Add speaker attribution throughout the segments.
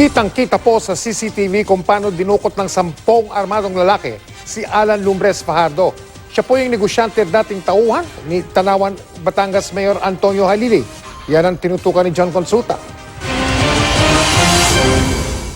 Speaker 1: Kitang-kita po sa CCTV kung paano dinukot ng 10 armadong lalaki si Alan Lumbres Fajardo. Siya po yung negosyante dating tauhan ni Tanawan, Batangas Mayor Antonio Halili. Yan ang tinutukan ni John Consulta.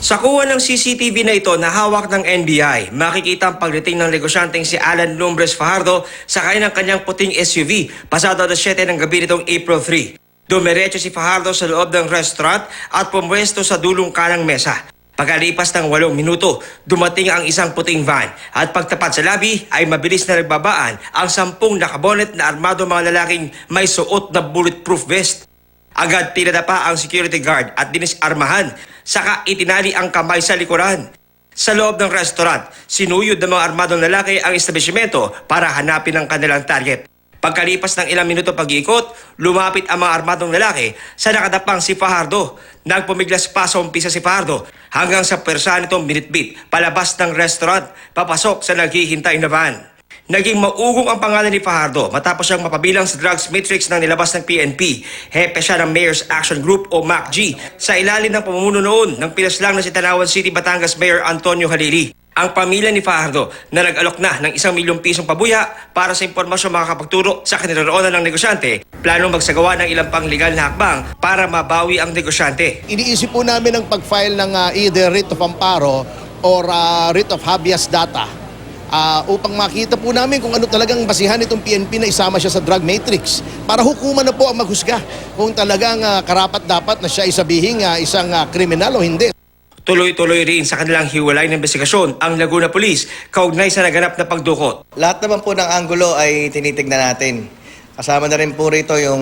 Speaker 2: Sa kuha ng CCTV na ito na hawak ng NBI, makikita ang pagdating ng negosyanteng si Alan Lumbres Fajardo sakay ng kanyang puting SUV pasado alas 7 ng gabi nitong April 3. Dumiretso si Fajardo sa loob ng restaurant at pumwesto sa dulong kanang mesa. Pagkalipas ng 8 minuto, dumating ang isang puting van at pagtapat sa labi ay mabilis na nagbabaan ang 10 nakabonet na armado mga lalaking may suot na bulletproof vest. Agad pinadapa ang security guard at dinisarmahan, saka itinali ang kamay sa likuran. Sa loob ng restaurant, sinuyod ng mga armadong lalaki ang establishmento para hanapin ang kanilang target. Pagkalipas ng ilang minuto pag-iikot, lumapit ang mga armadong lalaki sa nakadapang si Fajardo. Nagpumiglas pa sa umpisa si Fajardo hanggang sa pwersa nitong binitbit palabas ng restaurant, papasok sa naghihintay na van. Naging maugong ang pangalan ni Fajardo matapos siyang mapabilang sa drugs matrix ng nilabas ng PNP. Hepe siya ng Mayor's Action Group o MACG sa ilalim ng pamumuno noon ng pinaslang na si Tanawan City, Batangas Mayor Antonio Halili. Ang pamilya ni Fajardo na nag-alok na ng 1 milyong pisong pabuya para sa impormasyon makakapagturo sa kinaroroonan ng negosyante, planong magsagawa ng ilang pang legal na hakbang para mabawi ang negosyante.
Speaker 3: Iniisip po namin ang pag-file ng either writ of amparo or writ of habeas data upang makita po namin kung ano talagang basihan itong PNP na isama siya sa drug matrix para hukuman na po ang maghusga kung talagang karapat-dapat na siya isabihing isang kriminal o hindi.
Speaker 2: Tuloy-tuloy rin sa kanilang hiwalay na investigasyon ang Laguna Police kaugnay sa naganap na pagdukot.
Speaker 4: Lahat naman po ng anggulo ay tinitignan natin. Kasama na rin po rito yung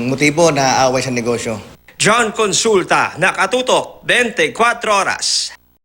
Speaker 4: motibo na away sa negosyo.
Speaker 2: John Consulta, Nakatutok, 24 Oras.